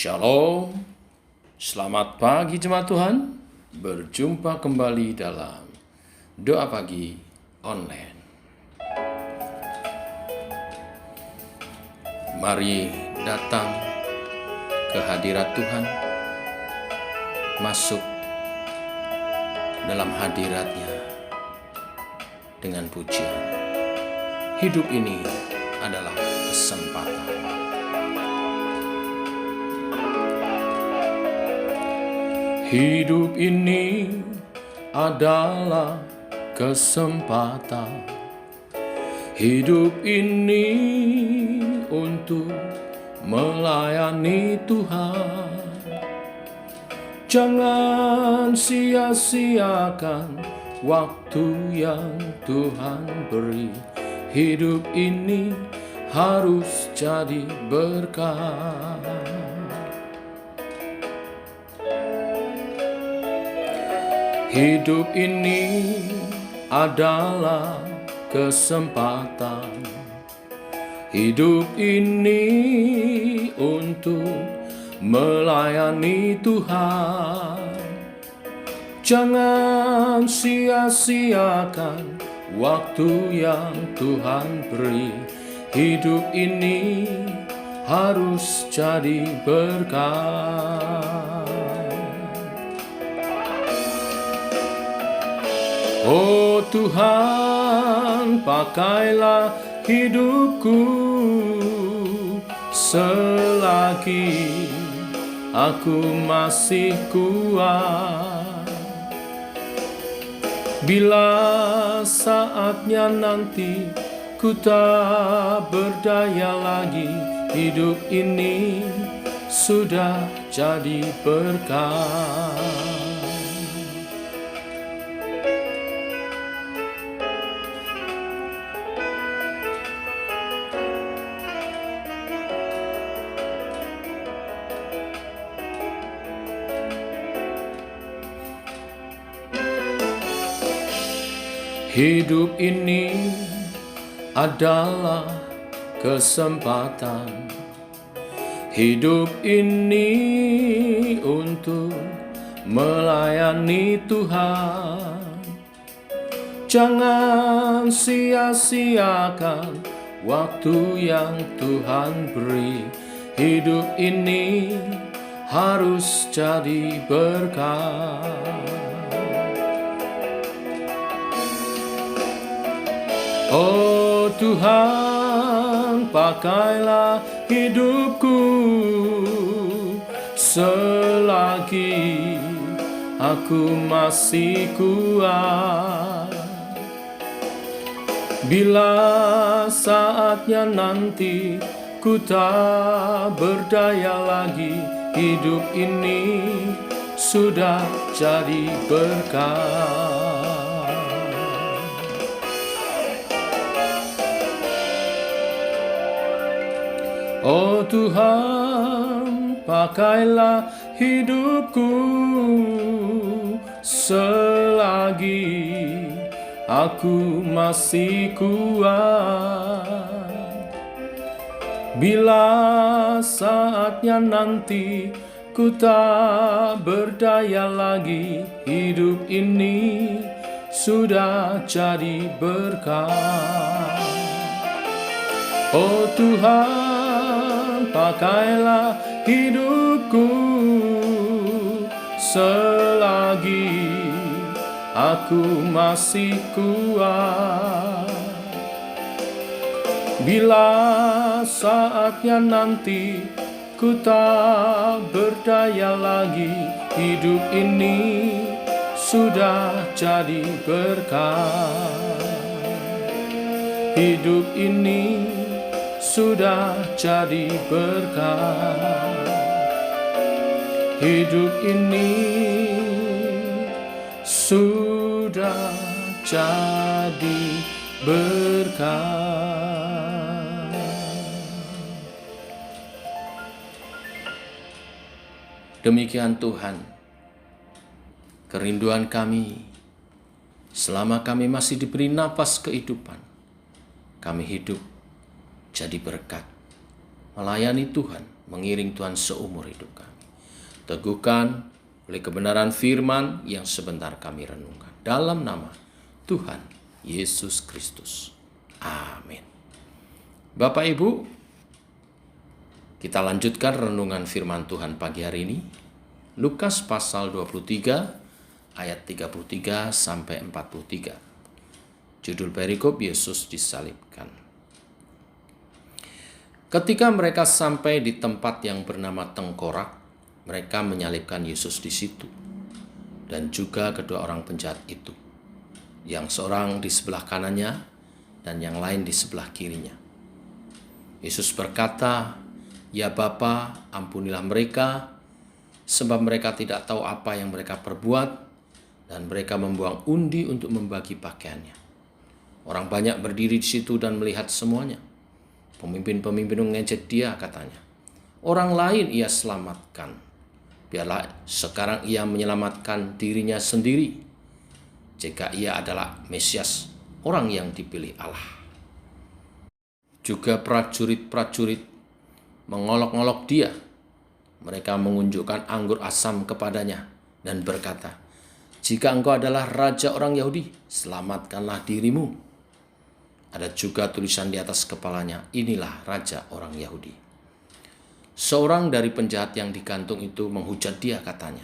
Shalom, selamat pagi jemaat Tuhan. Berjumpa kembali dalam Doa Pagi Online. Mari datang ke hadirat Tuhan, masuk dalam hadiratnya dengan pujian. Hidup ini adalah kesempatan. Hidup ini adalah kesempatan. Hidup ini untuk melayani Tuhan. Jangan sia-siakan waktu yang Tuhan beri. Hidup ini harus jadi berkat. Hidup ini adalah kesempatan. Hidup ini untuk melayani Tuhan. Jangan sia-siakan waktu yang Tuhan beri. Hidup ini harus jadi berkat. Oh Tuhan, pakailah hidupku selagi aku masih kuat. Bila saatnya nanti ku tak berdaya lagi, hidup ini sudah jadi berkat. Hidup ini adalah kesempatan. Hidup ini untuk melayani Tuhan. Jangan sia-siakan waktu yang Tuhan beri. Hidup ini harus jadi berkat. Oh Tuhan, pakailah hidupku selagi aku masih kuat. Bila saatnya nanti ku tak berdaya lagi, hidup ini sudah jadi berkat. Oh Tuhan, pakailah hidupku selagi aku masih kuat. Bila saatnya nanti ku tak berdaya lagi, hidup ini sudah jadi berkat. Oh Tuhan, pakailah hidupku selagi aku masih kuat. Bila saatnya nanti ku tak berdaya lagi, hidup ini sudah jadi berkat. Hidup ini sudah jadi berkat. Hidup ini sudah jadi berkat. Demikian Tuhan, kerinduan kami selama kami masih diberi napas kehidupan. Kami hidup jadi berkat, melayani Tuhan mengiring Tuhan seumur hidup kami. Teguhkan oleh kebenaran firman yang sebentar kami renungkan. Dalam nama Tuhan Yesus Kristus. Amin. Bapak Ibu, kita lanjutkan renungan firman Tuhan pagi hari ini. Lukas pasal 23 ayat 33 sampai 43. Judul perikop Yesus disalibkan. Ketika mereka sampai di tempat yang bernama Tengkorak, mereka menyalibkan Yesus di situ, dan juga kedua orang penjahat itu, yang seorang di sebelah kanannya dan yang lain di sebelah kirinya. Yesus berkata, "Ya Bapa, ampunilah mereka, sebab mereka tidak tahu apa yang mereka perbuat," dan mereka membuang undi untuk membagi pakaiannya. Orang banyak berdiri di situ dan melihat semuanya. Pemimpin-pemimpin mengejek dia, katanya, "Orang lain ia selamatkan. Biarlah sekarang ia menyelamatkan dirinya sendiri, jika ia adalah Mesias, orang yang dipilih Allah." Juga prajurit-prajurit mengolok-olok dia. Mereka mengunjukkan anggur asam kepadanya dan berkata, "Jika engkau adalah raja orang Yahudi, selamatkanlah dirimu." Ada juga tulisan di atas kepalanya, "Inilah raja orang Yahudi." Seorang dari penjahat yang digantung itu menghujat dia, katanya,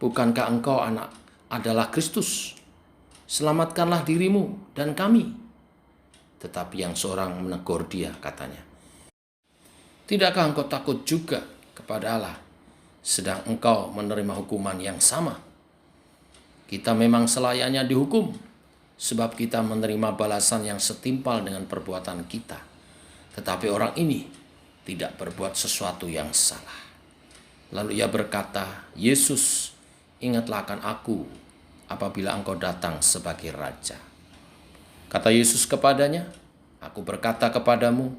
"Bukankah engkau adalah Kristus? Selamatkanlah dirimu dan kami." Tetapi yang seorang menegur dia, katanya, "Tidakkah engkau takut juga kepada Allah, sedang engkau menerima hukuman yang sama? Kita memang selayaknya dihukum, sebab kita menerima balasan yang setimpal dengan perbuatan kita. Tetapi orang ini tidak berbuat sesuatu yang salah." Lalu ia berkata, "Yesus, ingatlah akan aku apabila engkau datang sebagai raja." Kata Yesus kepadanya, "Aku berkata kepadamu,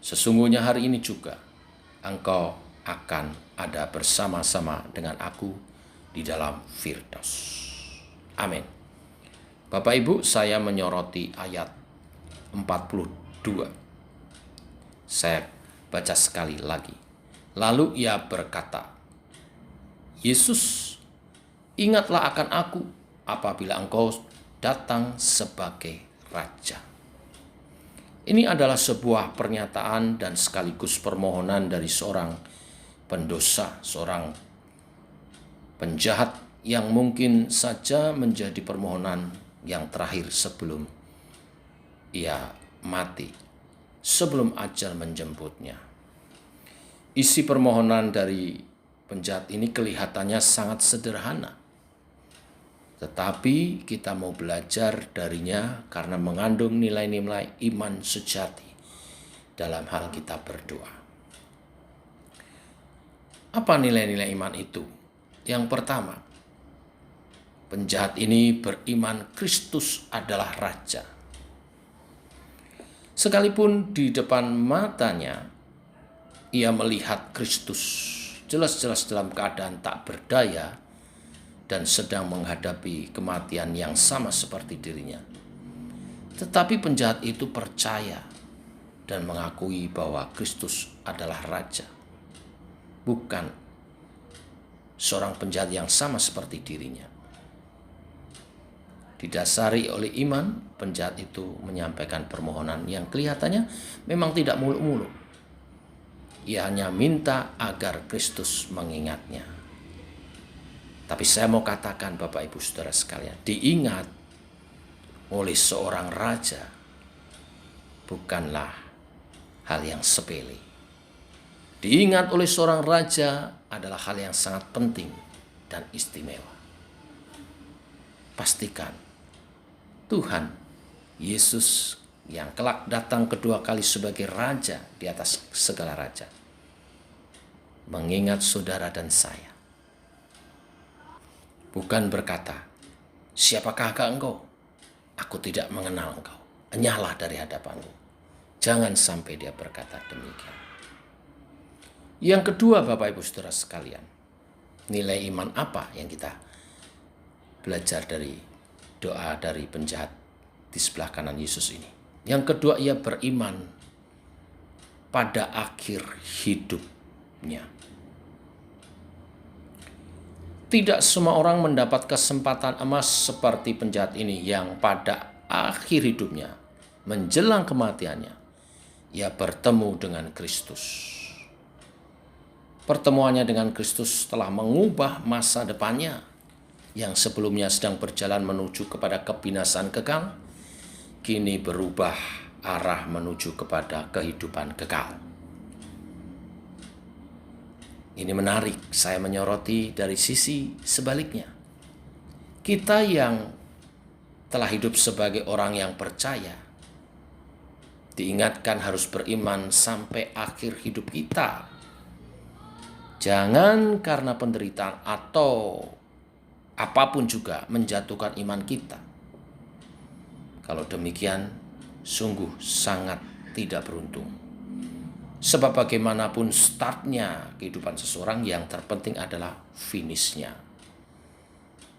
sesungguhnya hari ini juga engkau akan ada bersama-sama dengan aku di dalam Firdaus." Amin. Bapak Ibu, saya menyoroti ayat 42. Saya baca sekali lagi. Lalu ia berkata, "Yesus, ingatlah akan aku apabila engkau datang sebagai raja." Ini adalah sebuah pernyataan dan sekaligus permohonan dari seorang pendosa, seorang penjahat yang mungkin saja menjadi permohonan yang terakhir sebelum ia mati, sebelum ajal menjemputnya. Isi permohonan dari penjahat ini kelihatannya sangat sederhana, tetapi kita mau belajar darinya karena mengandung nilai-nilai iman sejati dalam hal kita berdoa. Apa nilai-nilai iman itu? Yang pertama, penjahat ini beriman Kristus adalah raja. Sekalipun di depan matanya ia melihat Kristus jelas-jelas dalam keadaan tak berdaya dan sedang menghadapi kematian yang sama seperti dirinya, tetapi penjahat itu percaya dan mengakui bahwa Kristus adalah raja, bukan seorang penjahat yang sama seperti dirinya. Didasari oleh iman, penjahat itu menyampaikan permohonan yang kelihatannya memang tidak muluk-muluk. Ia hanya minta agar Kristus mengingatnya. Tapi saya mau katakan, Bapak Ibu Saudara sekalian, diingat oleh seorang raja bukanlah hal yang sepele. Diingat oleh seorang raja adalah hal yang sangat penting dan istimewa. Pastikan Tuhan Yesus yang kelak datang kedua kali sebagai raja di atas segala raja mengingat saudara dan saya. Bukan berkata, "Siapakah engkau? Aku tidak mengenal engkau. Enyahlah dari hadapanku." Jangan sampai dia berkata demikian. Yang kedua, Bapak Ibu Saudara sekalian, nilai iman apa yang kita belajar dari doa dari penjahat di sebelah kanan Yesus ini? Yang kedua, ia beriman pada akhir hidupnya. Tidak semua orang mendapat kesempatan emas seperti penjahat ini yang pada akhir hidupnya, menjelang kematiannya, ia bertemu dengan Kristus. Pertemuannya dengan Kristus telah mengubah masa depannya yang sebelumnya sedang berjalan menuju kepada kebinasaan kekal, kini berubah arah menuju kepada kehidupan kekal. Ini menarik, saya menyoroti dari sisi sebaliknya. Kita yang telah hidup sebagai orang yang percaya, diingatkan harus beriman sampai akhir hidup kita. Jangan karena penderitaan atau apapun juga menjatuhkan iman kita. Kalau demikian, sungguh sangat tidak beruntung. Sebab bagaimanapun startnya kehidupan seseorang, yang terpenting adalah finishnya.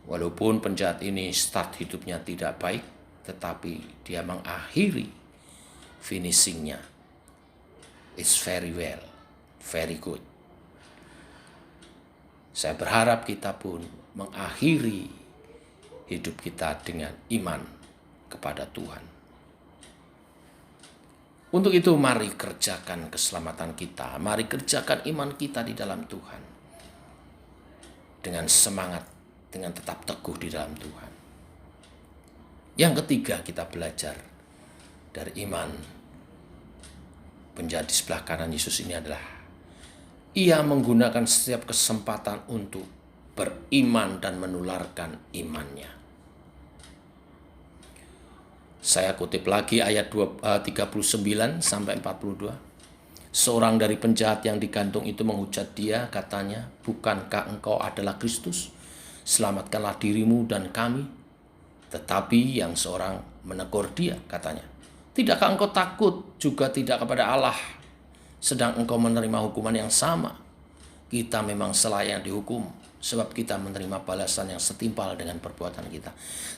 Walaupun penjahat ini start hidupnya tidak baik, tetapi dia mengakhiri finishingnya. It's very well, very good. Saya berharap kita pun mengakhiri hidup kita dengan iman kepada Tuhan. Untuk itu mari kerjakan keselamatan kita, mari kerjakan iman kita di dalam Tuhan. Dengan semangat, dengan tetap teguh di dalam Tuhan. Yang ketiga, kita belajar dari iman penjahat di sebelah kanan Yesus ini adalah ia menggunakan setiap kesempatan untuk beriman dan menularkan imannya. Saya kutip lagi ayat 39 sampai 42. Seorang dari penjahat yang digantung itu menghujat dia, katanya, "Bukankah engkau adalah Kristus? Selamatkanlah dirimu dan kami." Tetapi yang seorang menegur dia, katanya, "Tidakkah engkau takut juga tidak kepada Allah, sedang engkau menerima hukuman yang sama? Kita memang selayak dihukum, sebab kita menerima balasan yang setimpal dengan perbuatan kita.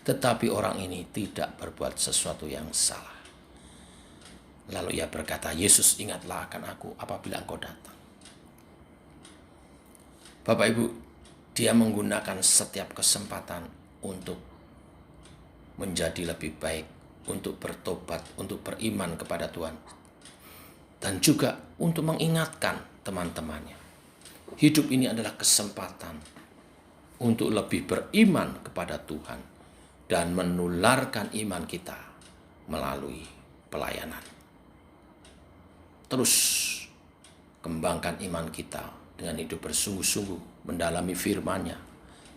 Tetapi orang ini tidak berbuat sesuatu yang salah." Lalu ia berkata, "Yesus, ingatlah akan aku apabila engkau datang." Bapak Ibu, dia menggunakan setiap kesempatan untuk menjadi lebih baik, untuk bertobat, untuk beriman kepada Tuhan. Dan juga untuk mengingatkan teman-temannya. Hidup ini adalah kesempatan untuk lebih beriman kepada Tuhan dan menularkan iman kita melalui pelayanan. Terus kembangkan iman kita dengan hidup bersungguh-sungguh, mendalami firman-Nya,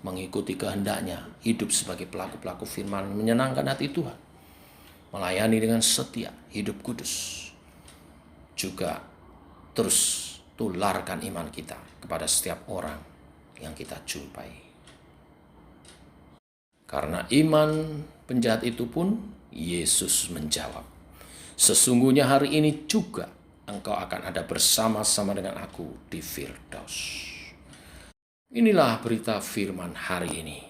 mengikuti kehendak-Nya, hidup sebagai pelaku-pelaku firman, menyenangkan hati Tuhan, melayani dengan setia, hidup kudus. Juga terus tularkan iman kita kepada setiap orang yang kita jumpai. Karena iman penjahat itu pun, Yesus menjawab, "Sesungguhnya hari ini juga engkau akan ada bersama-sama dengan aku di Firdaus." Inilah berita firman hari ini.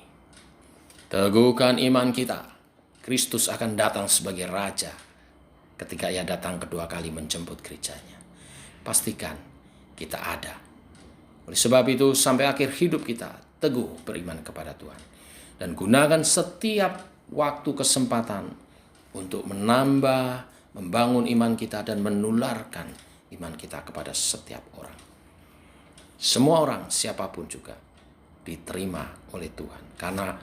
Teguhkan iman kita. Kristus akan datang sebagai Raja ketika ia datang kedua kali menjemput gerejanya. Pastikan kita ada. Oleh sebab itu, sampai akhir hidup kita teguh beriman kepada Tuhan. Dan gunakan setiap waktu kesempatan untuk menambah, membangun iman kita dan menularkan iman kita kepada setiap orang. Semua orang, siapapun juga, diterima oleh Tuhan. Karena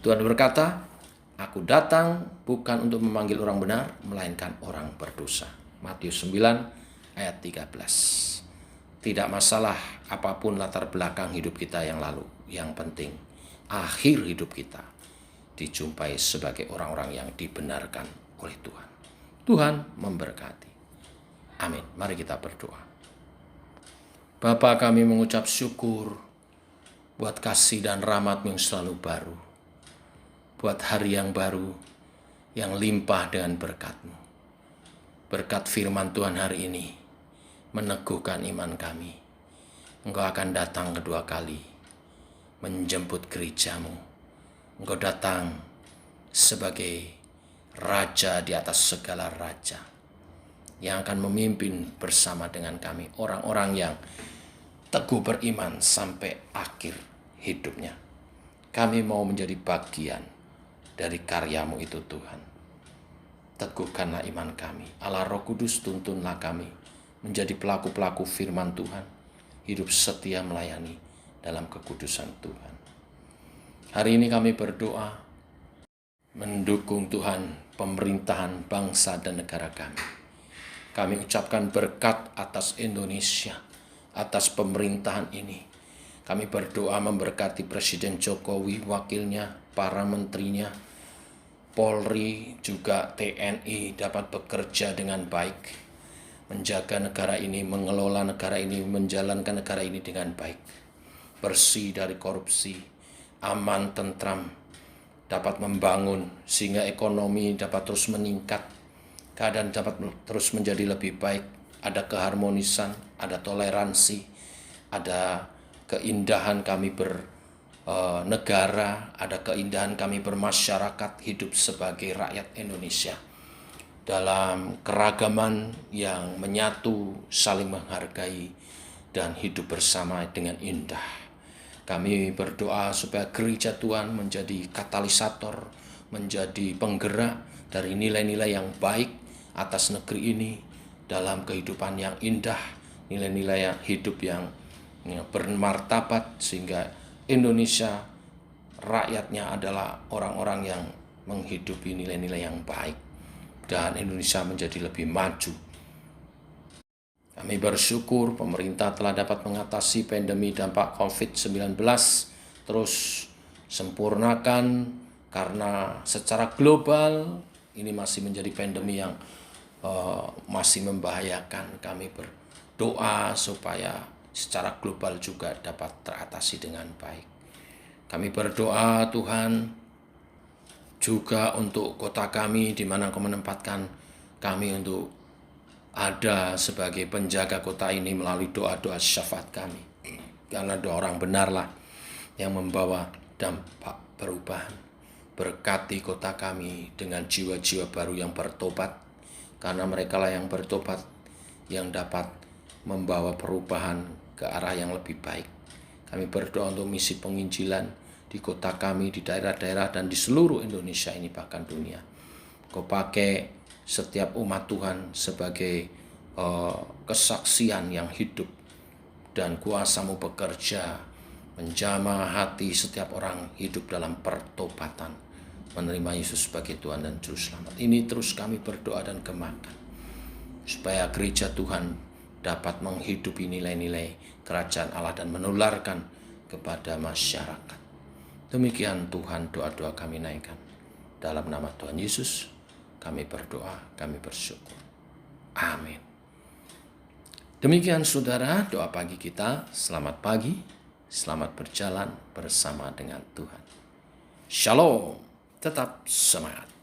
Tuhan berkata, "Aku datang bukan untuk memanggil orang benar, melainkan orang berdosa." Matius 9 ayat 13. Tidak masalah apapun latar belakang hidup kita yang lalu. Yang penting, akhir hidup kita dijumpai sebagai orang-orang yang dibenarkan oleh Tuhan. Tuhan memberkati. Amin. Mari kita berdoa. Bapa, kami mengucap syukur buat kasih dan rahmat-Mu yang selalu baru. Buat hari yang baru yang limpah dengan berkat-Mu. Berkat firman Tuhan hari ini meneguhkan iman kami. Engkau akan datang kedua kali menjemput gereja-Mu. Engkau datang sebagai Raja di atas segala raja. yang akan memimpin bersama dengan kami, orang-orang yang teguh beriman sampai akhir hidupnya. Kami mau menjadi bagian dari karya-Mu itu Tuhan. Teguhkanlah iman kami. Allah Roh Kudus, tuntunlah kami menjadi pelaku-pelaku firman Tuhan, hidup setia melayani dalam kekudusan Tuhan. Hari ini kami berdoa mendukung Tuhan pemerintahan bangsa dan negara kami. Kami ucapkan berkat atas Indonesia, atas pemerintahan ini. Kami berdoa memberkati Presiden Jokowi, wakilnya, para menterinya, Polri, juga TNI dapat bekerja dengan baik, menjaga negara ini, mengelola negara ini, menjalankan negara ini dengan baik, bersih dari korupsi, aman, tentram, dapat membangun sehingga ekonomi dapat terus meningkat, keadaan dapat terus menjadi lebih baik, ada keharmonisan, ada toleransi, ada keindahan kami negara, ada keindahan kami bermasyarakat, hidup sebagai rakyat Indonesia dalam keragaman yang menyatu, saling menghargai, dan hidup bersama dengan indah. Kami berdoa supaya gereja Tuhan menjadi katalisator, menjadi penggerak dari nilai-nilai yang baik atas negeri ini dalam kehidupan yang indah, nilai-nilai hidup yang bermartabat, sehingga Indonesia rakyatnya adalah orang-orang yang menghidupi nilai-nilai yang baik dan Indonesia menjadi lebih maju. Kami bersyukur pemerintah telah dapat mengatasi pandemi dampak COVID-19, terus sempurnakan karena secara global ini masih menjadi pandemi yang masih membahayakan. Kami berdoa supaya secara global juga dapat teratasi dengan baik. Kami berdoa Tuhan juga untuk kota kami, di mana Engkau menempatkan kami untuk ada sebagai penjaga kota ini melalui doa-doa syafaat kami. Karena doa orang benarlah yang membawa dampak perubahan. Berkati kota kami dengan jiwa-jiwa baru yang bertobat, karena merekalah yang bertobat yang dapat membawa perubahan ke arah yang lebih baik. Kami berdoa untuk misi penginjilan di kota kami, di daerah-daerah, dan di seluruh Indonesia ini, bahkan dunia. Kau pakai setiap umat Tuhan sebagai kesaksian yang hidup, dan kuasa-Mu bekerja menjamah hati setiap orang hidup dalam pertobatan, menerima Yesus sebagai Tuhan dan Juru Selamat. Ini terus kami berdoa dan gemakan supaya gereja Tuhan dapat menghidupi nilai-nilai kerajaan Allah dan menularkan kepada masyarakat. Demikian Tuhan, doa-doa kami naikkan. Dalam nama Tuhan Yesus kami berdoa, kami bersyukur. Amin. Demikian saudara, doa pagi kita. Selamat pagi, selamat berjalan bersama dengan Tuhan. Shalom, tetap semangat.